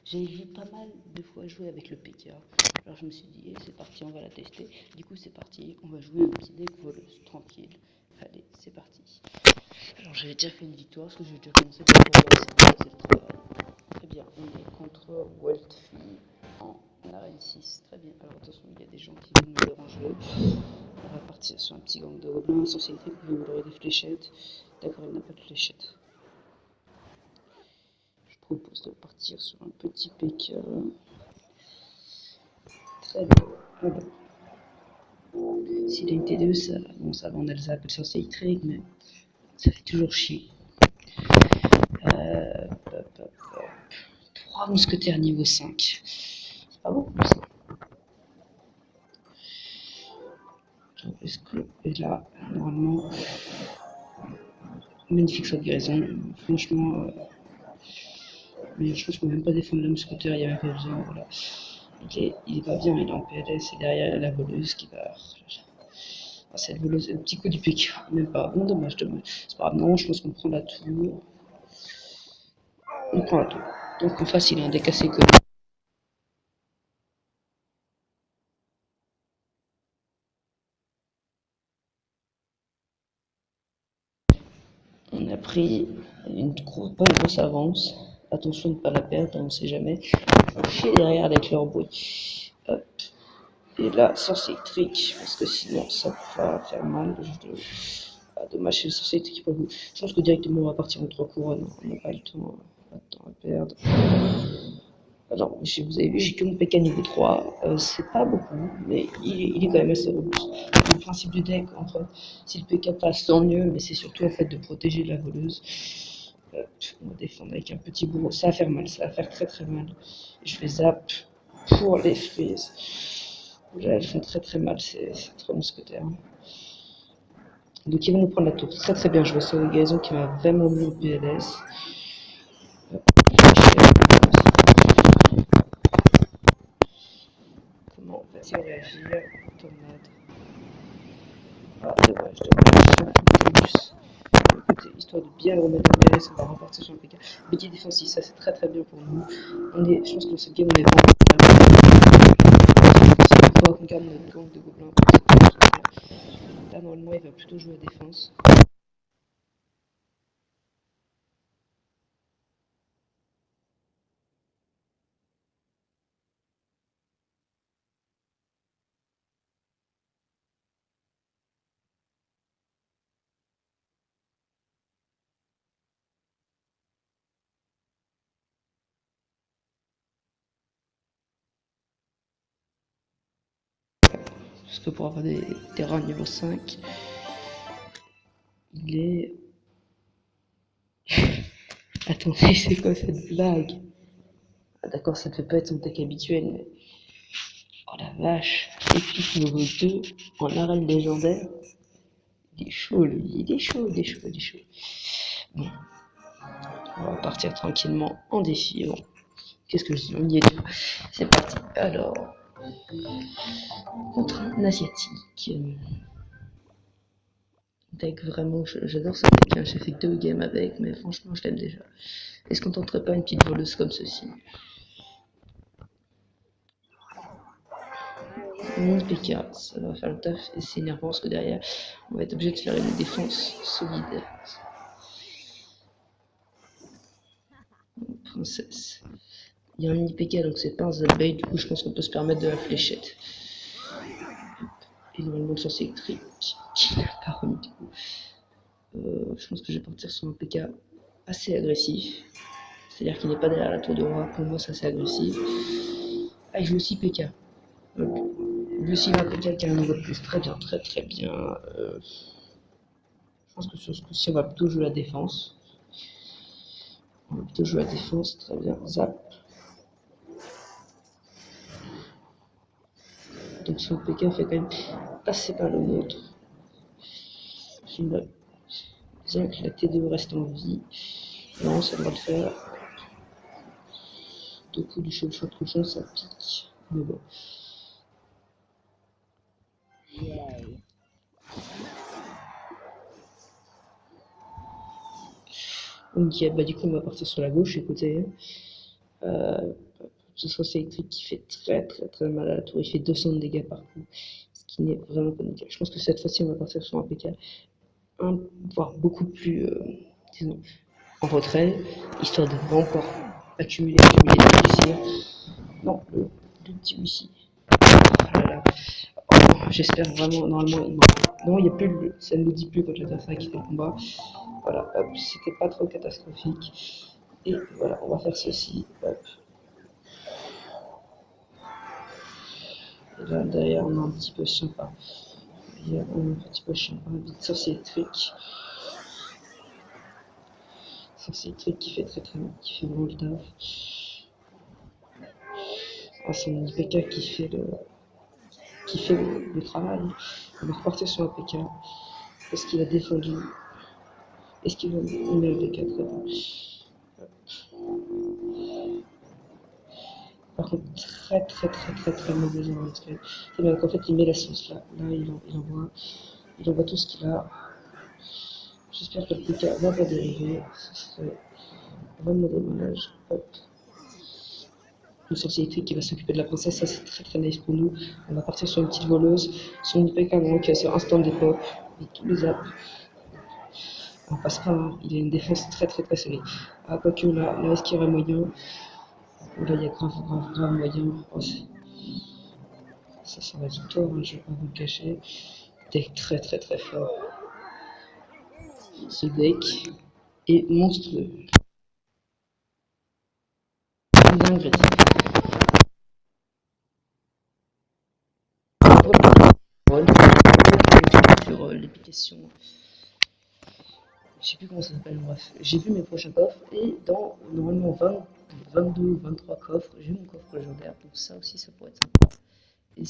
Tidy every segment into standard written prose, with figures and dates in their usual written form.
J'ai vu pas mal de fois jouer avec le PK. Alors je me suis dit, eh, c'est parti, on va la tester. Du coup, c'est parti, on va jouer un petit deck voleuse, tranquille. Allez, c'est parti. Alors j'avais déjà fait une victoire, parce que j'ai déjà commencé par c'est le travail. Très bien, on est contre Wolfie en arène 6. Très bien, alors attention, il y a des gens qui veulent nous déranger. On va partir sur un petit gang de gobelins. Sorcier-Trick, vous aurez des fléchettes. D'accord, il n'a pas de fléchettes. Je propose de partir sur un petit PK. Très bien. Alors, s'il a une T2, ça, bon, ça, on a les appels Sorcier-Trick, mais ça fait toujours chier. 3 mousquetaires niveau 5. C'est pas beaucoup ça. Est-ce que là, normalement, magnifique saut de guérison. Franchement, mais je pense qu'on peut même pas défendre le mousquetaire, il y a même pas besoin. Voilà. Il est pas bien, il est en PLS et derrière la voleuse qui va. Ah, c'est la voleuse, le petit coup du pic, même pas. Bon, dommage, dommage. C'est pas grave, non, je pense qu'on prend la tour. On prend la tour. Donc en face, il a un deck assez connu. On a pris pas une grosse avance. Attention de ne pas la perdre, on ne sait jamais. Chier derrière avec leur bruit. Hop. Et là, sorcier électrique, parce que sinon ça va faire mal. Ah, dommage, c'est le sorcier électrique pour vous. Je pense que directement on va partir en 3 couronnes. On n'a pas le temps, à perdre. Alors, vous avez vu, j'ai que mon PK niveau 3. C'est pas beaucoup, mais il est quand même assez robuste. Le principe du deck, en fait, si le PK passe, tant mieux, mais c'est surtout en fait de protéger la voleuse. On va défendre avec un petit bourreau. Ça va faire mal, ça va faire très très mal. Je vais zap pour les frises. Là, elles font très très mal, ces 3 mousquetaires. Donc, ils vont nous prendre la tour. Très très bien joué. C'est une guérison qui m'a vraiment mis au PLS. Comment va-t-il réagir? Tornade. Ah, dommage, dommage. Écoutez, histoire de bien le remettre en PLS, on va repartir sur un PK. PK défensif, ça c'est très très bien pour nous. Je pense que dans cette game, on est vraiment. Il faudra qu'on garde notre gang de gobelins. Là, normalement, il va plutôt jouer à défense. Parce que pour avoir des terrains niveau 5, il est. Attendez, c'est quoi cette blague? Ah, d'accord, ça ne fait pas être son deck habituel, mais. Oh la vache! Épique niveau 2 en arène légendaire. Il est chaud, lui. Il est chaud, il est chaud, il est chaud. Bon. On va partir tranquillement en défi. Bon. Qu'est-ce que je dis? On y est. C'est parti. Alors. Contre un asiatique. Deck vraiment, j'adore ce deck. Hein. J'ai fait 2 games avec, mais franchement, je l'aime déjà. Est-ce qu'on tenterait pas une petite voleuse comme ceci? Mini PK, ça va faire le taf et c'est énervant parce que derrière, on va être obligé de faire une défense solide. Princesse. Il y a un mini PK donc c'est pas un Zalbait, du coup je pense qu'on peut se permettre de la fléchette. Et normalement le sens électrique qui n'a pas remis du coup. Je pense que je vais partir sur un PK assez agressif. C'est-à-dire qu'il n'est pas derrière la tour de roi, pour moi c'est assez agressif. Ah, il joue aussi PK. Donc, lui aussi il va PK qui a un niveau de plus. Très bien, très très bien. Je pense que sur ce coup-ci on va plutôt jouer la défense. On va plutôt jouer la défense, très bien. Zap. Donc son PK fait quand même passer par le nôtre. Bien que la T2 reste en vie. Non, ça doit le faire. Deux coups du shot cochon, ça pique. Mais bon. Ok, bah du coup on va partir sur la gauche, écoutez. ce sorcier électrique qui fait très mal à la tour. Il fait 200 de dégâts par coup, ce qui n'est vraiment pas nickel. Je pense que cette fois-ci, on va partir sur un PK, voire beaucoup plus, disons, en retrait, histoire de vraiment pouvoir accumuler des réussir. Non, le petit Lucie. Voilà. Oh, j'espère vraiment, normalement, non, il n'y a plus le, ça ne nous dit plus quand l'adversaire a quitté le combat. Voilà, hop, c'était pas trop catastrophique. Et voilà, on va faire ceci, hop. Et là, derrière, on a un petit peu sympa. Et on a un petit peu sympa, vite sorcier électrique. Sorcier électrique qui fait qui fait vraiment le taf. Ah, c'est mon IPK qui fait le travail. On va repartir sur un PK. Est-ce qu'il a défendu? Est-ce qu'il va met le PK très bien? Par contre, très mauvais en handicap. Et donc, en fait, il met la sauce là. Là, il envoie tout ce qu'il a. J'espère que le PK va pas dériver. Ce serait vraiment dommage. Hop. Le sorcier électrique qui va s'occuper de la princesse, ça c'est très nice pour nous. On va partir sur une petite voleuse. Son IPK qui a ce instant d'époque. Et tous les apps. On passe pas, hein. Il a une défense très solide. Ah, quoique là, est-ce qu'il y aurait moyen? Là, il y a grave moyen. Oh, ça sent la victoire, hein, je vais pas vous le cacher. Deck très fort. Ce deck est monstrueux. Dingue. Sur l'application. Je sais plus comment ça s'appelle, bref. J'ai vu mes prochains coffres et dans normalement 22 ou 23 coffres, j'ai mon coffre légendaire. Donc ça aussi, ça pourrait être sympa. Et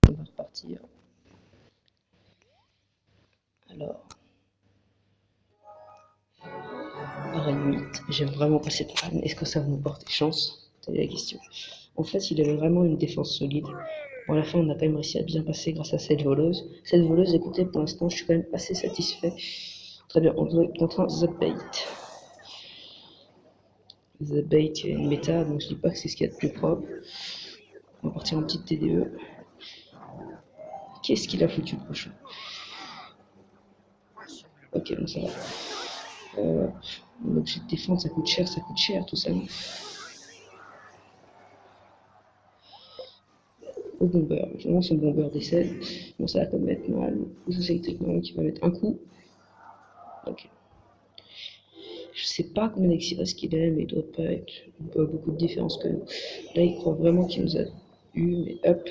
on va repartir. Alors. Arène 8, j'aime vraiment pas cette arène. Est-ce que ça va nous porter chance? C'est la question. En fait, il avait vraiment une défense solide. Bon, à la fin, on a quand même réussi à bien passer grâce à cette voleuse. Cette voleuse, écoutez, pour l'instant, je suis quand même assez satisfait. Très bien, on doit être contre un The Bait. The Bait, il y a une méta, donc je dis pas que c'est ce qu'il y a de plus propre. On va partir en petite TDE. Qu'est-ce qu'il a foutu le cochon? Ok, bon, ça va. L'objet de défense, ça coûte cher, tout ça. Au bomber. Je lance un bomber décède. Bon, ça va quand même être mal. Le société électrique qui va mettre un coup. Ok. Je sais pas combien d'excès qu'il est, mais il doit pas être beaucoup de différence que nous. Là, il croit vraiment qu'il nous a eu, mais hop.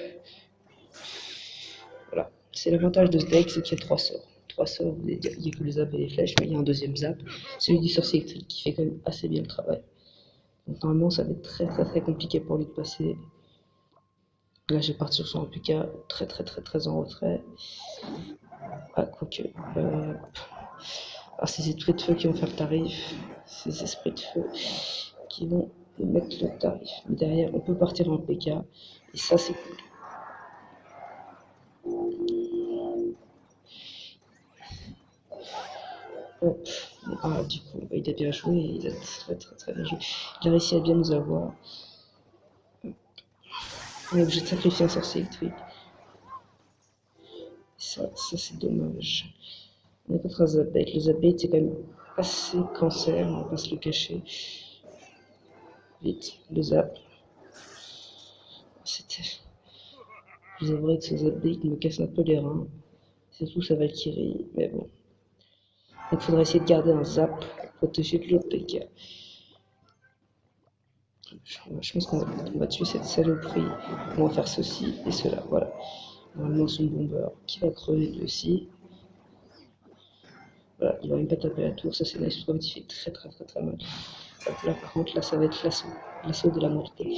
Voilà. C'est l'avantage de ce deck, c'est qu'il y a 3 sorts. 3 sorts, il n'y a que les zaps et les flèches, mais il y a un deuxième zap. Celui du sorcier électrique qui fait quand même assez bien le travail. Donc normalement, ça va être très compliqué pour lui de passer. Là, je vais partir sur un PK très en retrait. Ah, quoique. Alors, ces esprits de feu qui vont faire le tarif. Ces esprits de feu qui vont mettre le tarif. Mais derrière, on peut partir en PK. Et ça, c'est cool. Hop. Ah, du coup, bah, il a bien joué. Il a très bien joué. Il a réussi à bien nous avoir. On est obligé de sacrifier un sorcier électrique. Ça c'est dommage. On est contre un Zabate. Le Zabate, c'est quand même assez cancer, on va pas se le cacher. Vite, le zap. C'était. Je vous avouerai que ce Zabate me casse un peu les reins. Surtout sa Valkyrie, mais bon. Donc il faudra essayer de garder un zap pour protéger de l'autre PK. Je pense qu'on va tuer cette saloperie. On va faire ceci et cela, voilà. Normalement son bomber qui va crever lui aussi. Voilà, il va même pas taper la tour, ça c'est nice, parce il fait très mal. Hop là, par contre, là ça va être l'assaut de la mortelle.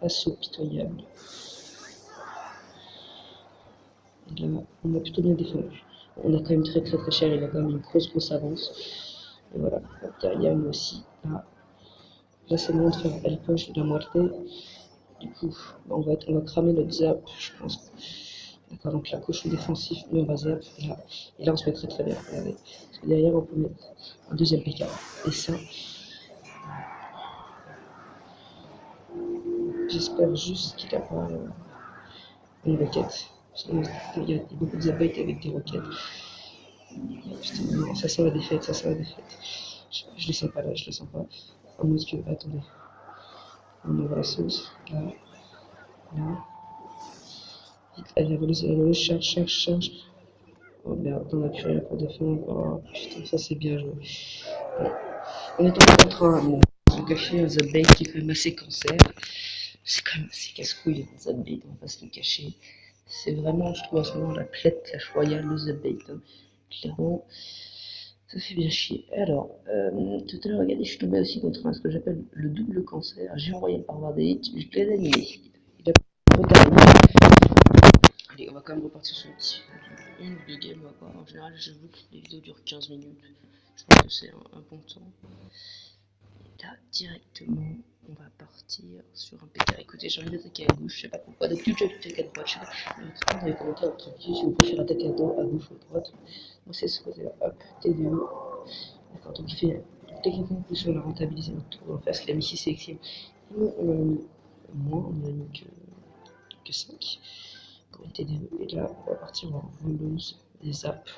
Assaut pitoyable. Et là, on a plutôt bien défendu. On a quand même très cher, il a quand même une grosse avance. Et voilà, derrière nous aussi, là c'est le moment de faire El Poche de la moitié. Du coup, on va cramer notre zap, je pense. D'accord, donc là, cochon défensif, mais on va zap, et là on se met très bien. Regardez. Parce que derrière, on peut mettre un deuxième PK. Et ça, J'espère juste qu'il a pas une roquette. Parce qu'il y a beaucoup de zabites avec des roquettes. Putain, non, ça sent la défaite, ça sent la défaite. Je le sens pas là, je le sens pas. À moins que, attendez. On ouvre la sauce. Là. Là. Allez, la voleuse, charge. Oh merde, on a plus rien pour défendre. Oh putain, ça c'est bien joué. Bon. On est tombé contre un cacher un Zubate qui est quand même assez cancer. C'est quand même assez casse-couille, un Zubate, on va pas se le cacher. C'est vraiment, je trouve, en ce moment, la clash royale, le Zubate. Hein. Clairement, ça fait bien chier. Alors, tout à l'heure, regardez, je suis tombé aussi contre ce que j'appelle le double cancer. J'ai envoyé par voir des hits, je l'ai animé. Il a retardé. Allez, on va quand même repartir sur une ou deux games, on va voir. En général, j'avoue que les vidéos durent 15 minutes. Je pense que c'est un bon temps. Et là, directement, on va partir sur un PTR. Écoutez, j'ai envie d'attaquer à gauche, je sais pas pourquoi. D'habitude, j'attaque à droite, je sais pas. Mettez dans les commentaires votre avis si vous préférez attaquer à gauche ou à droite. Moi, c'est ce côté-là. Hop, T2. D'accord, donc il fait techniquement plus on a rentabilisé notre tour. On va faire ce qu'il a mis 6 sélections. Nous, on a mis moins, on a mis que 5 pour une T2. Et là, on va partir en voleuse, des zaps.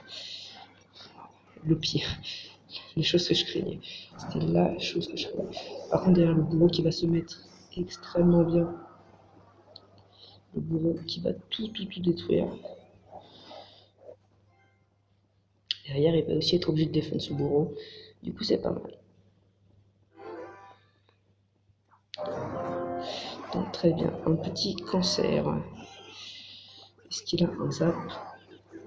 Le pire. Les choses que je craignais. C'était la chose que je craignais. Par contre, derrière le bourreau qui va se mettre extrêmement bien. Le bourreau qui va tout détruire. Derrière, il va aussi être obligé de défendre ce bourreau. Du coup, c'est pas mal. Donc, très bien. Un petit cancer. Est-ce qu'il a un zap?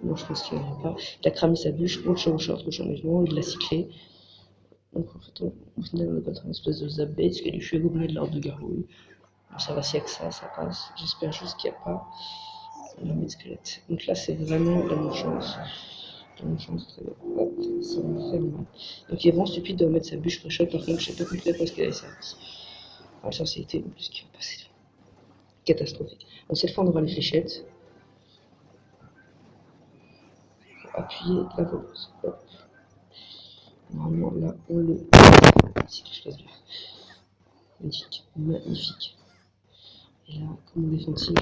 Non, je pense qu'il n'en a pas. Il a cramé sa bûche. On le short, il l'a cyclé. Donc, en fait, au final, on a pas une espèce de zap bait. Parce qu'il y a du gobelet de l'ordre de gargouille. Bon, ça va, s'il y a que ça passe. J'espère juste qu'il n'y a pas l'armée de squelette. Donc là, c'est vraiment la chance. Très bien. Hop, ça me fait mal. Donc il est vraiment stupide de remettre sa bûche pré-shot. Par contre, je sais pas compris parce qu'elle avait servi. Ah, ça, c'était en plus qui va passer. Catastrophique. Donc cette fois, on aura les fléchettes. Pour appuyer la voleuse. Hop. Normalement, là, on le. Si tout se passe bien. Magnifique. Magnifique. Et là, comme on défensive.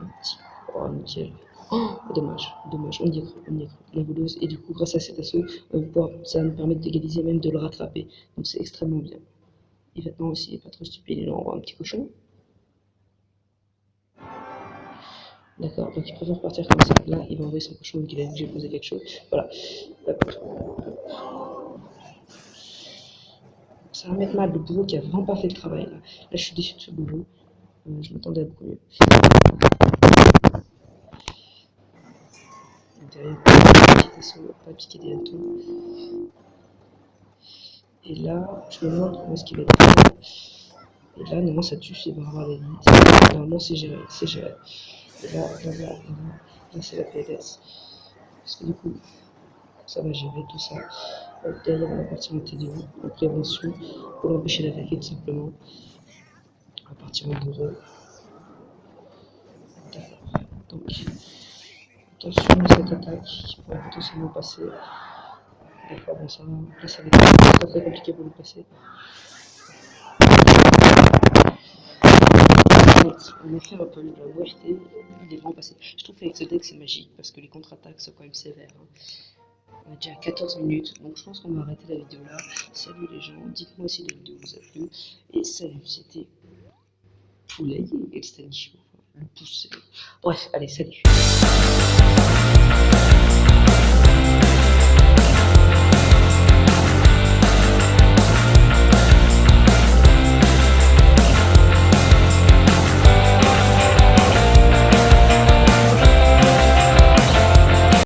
Un petit. Oh, nickel. Oh, dommage, on y est cru, la voleuse. Et du coup, grâce à cet assaut, ça va nous permettre d'égaliser, même de le rattraper. Donc c'est extrêmement bien. Et maintenant aussi, il n'est pas trop stupide, il envoie un petit cochon. D'accord, donc il préfère partir comme ça. Là, il va envoyer son cochon, donc il a obligé de poser quelque chose. Voilà. Hop. Ça va mettre mal le bourreau qui a vraiment pas fait le travail. Là, je suis déçu de ce bourreau. Je m'attendais à beaucoup mieux. Derrière, petit assaut, pas piquer des hannetons. Et là, je me demande comment est-ce qu'il va être fait. Et là, normalement, ça tue, c'est barbares les limites. Normalement, c'est géré. Et là, c'est la PLS. Parce que du coup, ça va gérer tout ça. Derrière, on va partir en T2, en prévention, pour l'empêcher d'attaquer tout simplement. On va partir en bourreau. D'accord. Donc, attention à cette attaque qui pourrait potentiellement passer. D'accord, bon, ça va. Là, ça va être très compliqué pour le passer. En effet, un peu la OFT, il est vraiment passé. Je trouve qu'avec ce deck, c'est magique parce que les contre-attaques sont quand même sévères. Hein. On est déjà à 14 minutes, donc je pense qu'on va arrêter la vidéo là. Salut les gens, dites-moi si la vidéo vous a plu. Et salut, c'était Poulet et le Stanichou. Le pouce. Bref, allez, salut.